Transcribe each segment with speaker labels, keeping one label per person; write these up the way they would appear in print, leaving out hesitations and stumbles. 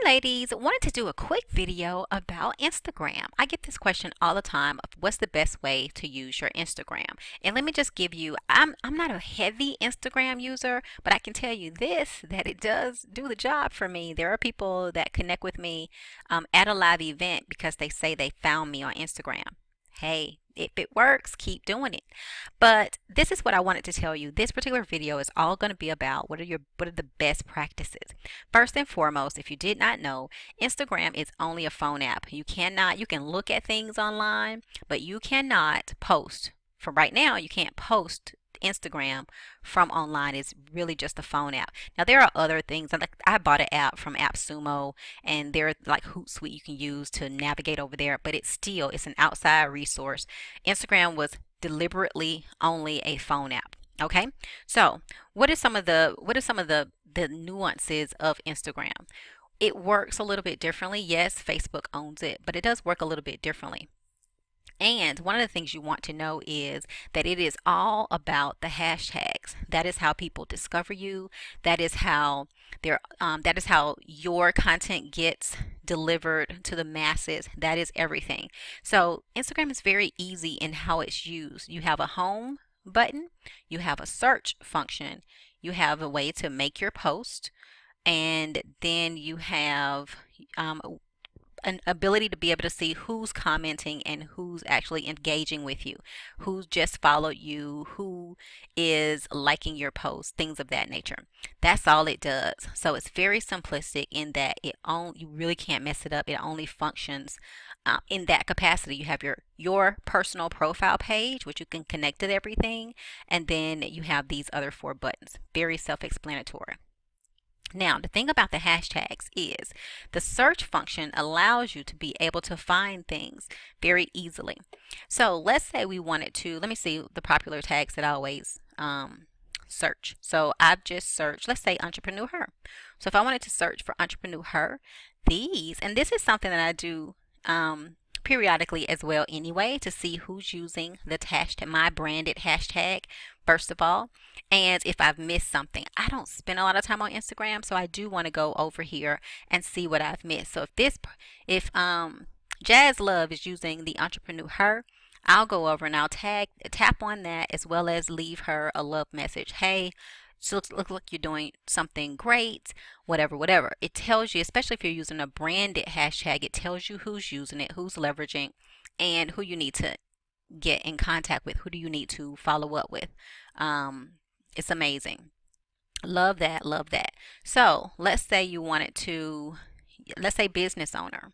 Speaker 1: Ladies, wanted to do a quick video about Instagram. I get this question all the time of what's the best way to use your Instagram. And let me just give you, I'm not a heavy Instagram user, but I can tell you this, that it does do the job for me. There are people that connect with me at a live event because they say they found me on Instagram. Hey, if it works, keep doing it. But this is what I wanted to tell you. This particular video is all going to be about what are the best practices. First and foremost, if you did not know, Instagram is only a phone app. You can look at things online, but you cannot post. For right now, you can't post Instagram from online. It's really just a phone app. Now there are other things. I bought an app from AppSumo, and there are like Hootsuite you can use to navigate over there, but it's an outside resource. Instagram was deliberately only a phone app. Okay, so what are some of the nuances of Instagram? It works a little bit differently. Yes, Facebook owns it, but it does work a little bit differently. And one of the things you want to know is that it is all about the hashtags. That is how people discover you. That is how your content gets delivered to the masses. That is everything. So Instagram is very easy in how it's used. You have a home button, you have a search function, you have a way to make your post, and then you have an ability to be able to see who's commenting and who's actually engaging with you, who's just followed you, who is liking your post, things of that nature. That's all it does. So it's very simplistic in that you really can't mess it up. It only functions in that capacity. You have your personal profile page, which you can connect to everything, and then you have these other four buttons. Very self-explanatory. Now, the thing about the hashtags is the search function allows you to be able to find things very easily. So let's say we wanted to, let me see the popular tags that I always search. So I've just searched, let's say entrepreneur her. So if I wanted to search for entrepreneur her, and this is something that I do periodically as well anyway, to see who's using the hashtag, my branded hashtag, first of all. And if I've missed something, I don't spend a lot of time on Instagram, so I do want to go over here and see what I've missed. So if Jazz Love is using the entrepreneur her, I'll go over and I'll tap on that, as well as leave her a love message. Hey, so look like you're doing something great, whatever. It tells you, especially if you're using a branded hashtag, it tells you who's using it, who's leveraging, and who you need to get in contact with, who do you need to follow up with. It's amazing. Love that, love that. So let's say you wanted to, let's say business owner.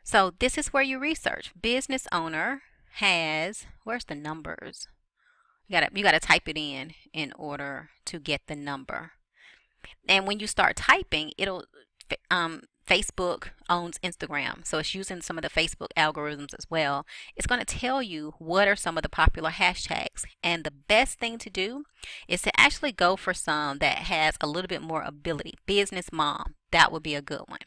Speaker 1: So this is where you research. Business owner has, where's the numbers? You gotta type it in order to get the number. And when you start typing, Facebook owns Instagram, so it's using some of the Facebook algorithms as well. It's going to tell you what are some of the popular hashtags, and the best thing to do is to actually go for some that has a little bit more ability. Business mom, that would be a good one.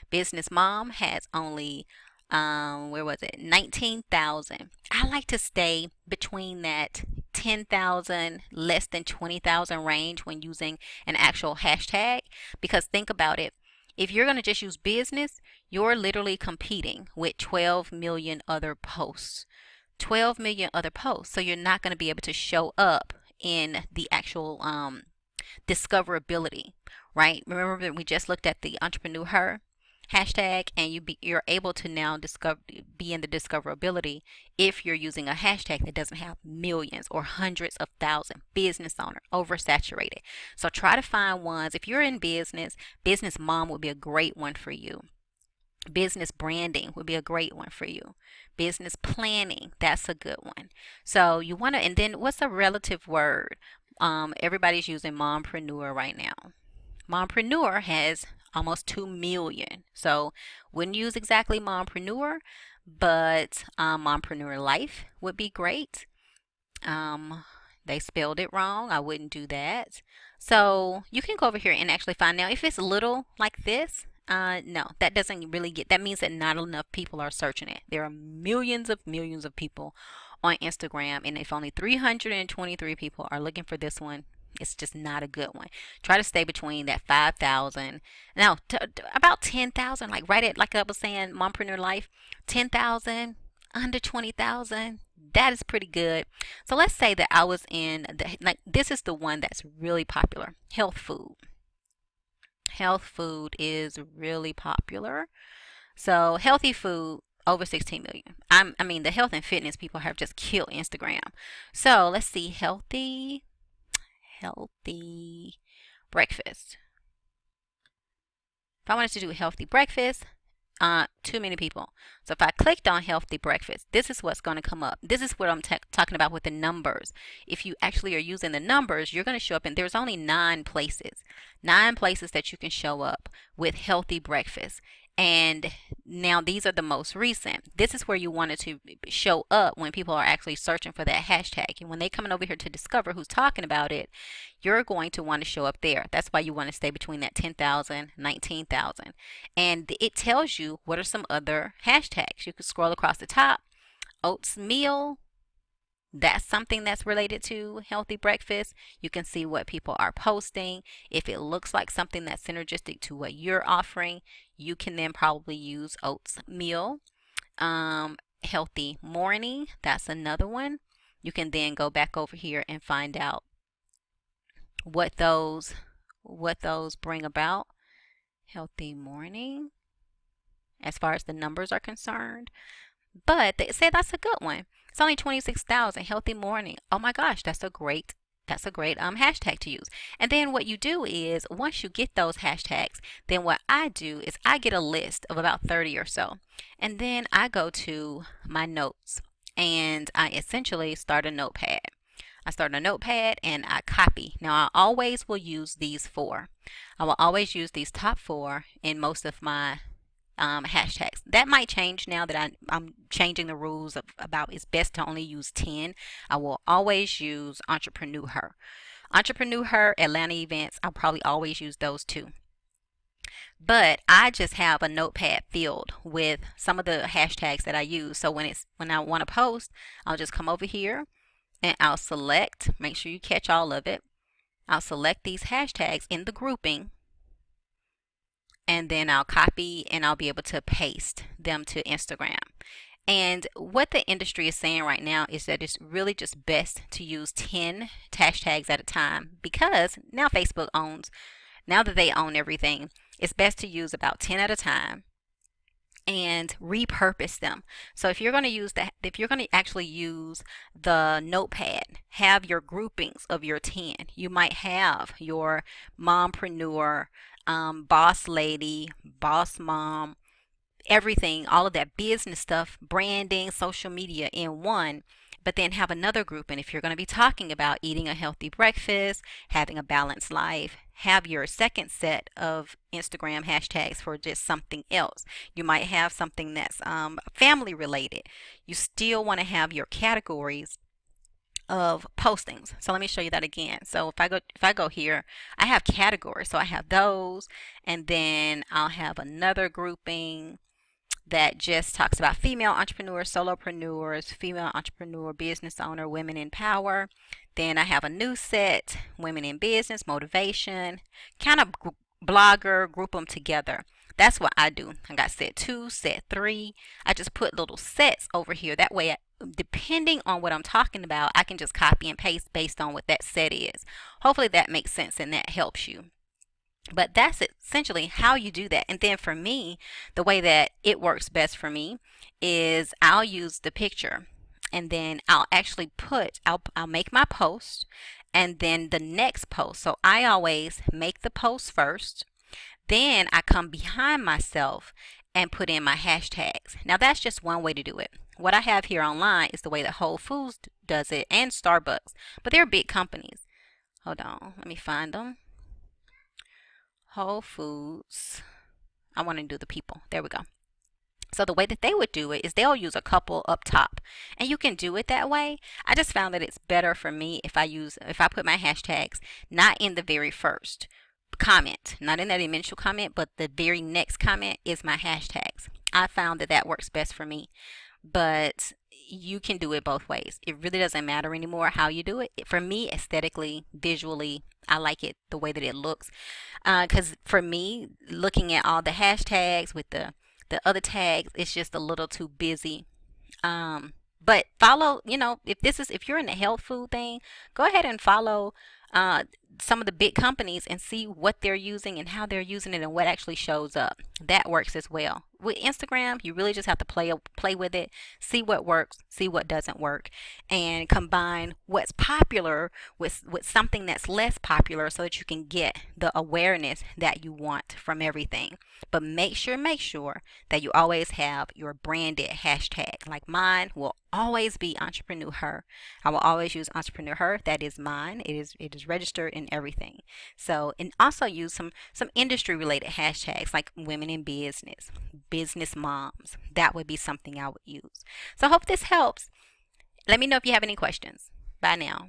Speaker 1: Business mom has only where was it, 19,000. I like to stay between that 10,000 less than 20,000 range when using an actual hashtag, because think about it, if you're going to just use business, you're literally competing with 12 million other posts. 12 million other posts. So you're not going to be able to show up in the actual discoverability, right? Remember that we just looked at the entrepreneur her hashtag, and you're able to now be in the discoverability if you're using a hashtag that doesn't have millions or hundreds of thousands. Business owner, oversaturated. So try to find ones. If you're in business, business mom would be a great one for you. Business branding would be a great one for you. Business planning, that's a good one. So you want to, and then what's a relative word? Everybody's using mompreneur right now. Mompreneur has almost 2 million. So wouldn't use exactly mompreneur, but mompreneur life would be great. They spelled it wrong. I wouldn't do that. So you can go over here and actually find out if it's little like this. No, that doesn't really that means that not enough people are searching it. There are millions of people on Instagram, and if only 323 people are looking for this one, It's just not a good one. Try to stay between that 5,000. Now, about 10,000, like right at, like I was saying, Mompreneur Life, 10,000, under 20,000. That is pretty good. So let's say that I was in the, like, this is the one that's really popular, health food. Health food is really popular. So healthy food, over 16 million. I mean, the health and fitness people have just killed Instagram. So let's see, healthy breakfast. If I wanted to do a healthy breakfast, too many people. So if I clicked on healthy breakfast, this is what's going to come up. This is what I'm talking about with the numbers. If you actually are using the numbers, you're going to show up, and there's only 9 places that you can show up with healthy breakfast. And now these are the most recent. This is where you wanted to show up when people are actually searching for that hashtag. And when they coming over here to discover who's talking about it, you're going to want to show up there. That's why you want to stay between that 10,000, 19,000. And it tells you what are some other hashtags. You can scroll across the top. Oats meal, that's something that's related to healthy breakfast. You can see what people are posting. If it looks like something that's synergistic to what you're offering, you can then probably use oats meal. Healthy morning, that's another one. You can then go back over here and find out what those bring about. Healthy morning, as far as the numbers are concerned. But they say that's a good one. It's only 26,000. Healthy morning. Oh my gosh, that's a great hashtag to use. And then what you do is, once you get those hashtags, then what I do is I get a list of about 30 or so. And then I go to my notes and I essentially start a notepad. I start a notepad and I copy. Now I always will use these 4. I will always use these top 4 in most of my hashtags. That might change now that I'm changing the rules about it's best to only use 10. I will always use Entrepreneur Her. Entrepreneur Her, Atlanta events, I'll probably always use those 2. But I just have a notepad filled with some of the hashtags that I use. So when I want to post, I'll just come over here and I'll select, make sure you catch all of it. I'll select these hashtags in the grouping, and then I'll copy and I'll be able to paste them to Instagram. And what the industry is saying right now is that it's really just best to use 10 hashtags at a time, because now now that they own everything, it's best to use about 10 at a time and repurpose them. So if you're going to actually use the notepad, have your groupings of your 10. You might have your mompreneur, boss lady, boss mom, everything, all of that business stuff, branding, social media in one, but then have another group. And if you're going to be talking about eating a healthy breakfast, having a balanced life, have your second set of Instagram hashtags for just something else. You might have something that's family related. You still want to have your categories of postings. So let me show you that again. So if I go here, I have categories. So I have those, and then I'll have another grouping that just talks about female entrepreneurs, solopreneurs, female entrepreneur, business owner, women in power. Then I have a new set, women in business, motivation, kind of blogger, group them together. That's what I do. I got set 2, set 3. I just put little sets over here. That way, depending on what I'm talking about, I can just copy and paste based on what that set is. Hopefully that makes sense and that helps you. But that's essentially how you do that. And then for me, the way that it works best for me is I'll use the picture, and then I'll actually I'll make my post and then the next post. So I always make the post first, then I come behind myself and put in my hashtags. Now that's just one way to do it. What I have here online is the way that Whole Foods does it, and Starbucks, but they're big companies. Hold on, let me find them. Whole Foods. I want to do the people. There we go. So the way that they would do it is they'll use a couple up top, and you can do it that way. I just found that it's better for me if I put my hashtags not in the very first comment, not in that initial comment, but the very next comment is my hashtags. I found that works best for me. But you can do it both ways. It really doesn't matter anymore how you do it. For me, aesthetically, visually, I like it the way that it looks. Because for me, looking at all the hashtags with the other tags, it's just a little too busy. Um, but follow, if you're in the health food thing, go ahead and follow uh, some of the big companies and see what they're using and how they're using it and what actually shows up. That works as well. With Instagram, you really just have to play with it, see what works, see what doesn't work, and combine what's popular with something that's less popular so that you can get the awareness that you want from everything. But make sure that you always have your branded hashtag. Like mine will always be entrepreneur her. I will always use entrepreneur her. That is mine. It is registered in everything. So, and also use some industry related hashtags like women in business, business moms. That would be something I would use. So I hope this helps. Let me know if you have any questions. Bye now.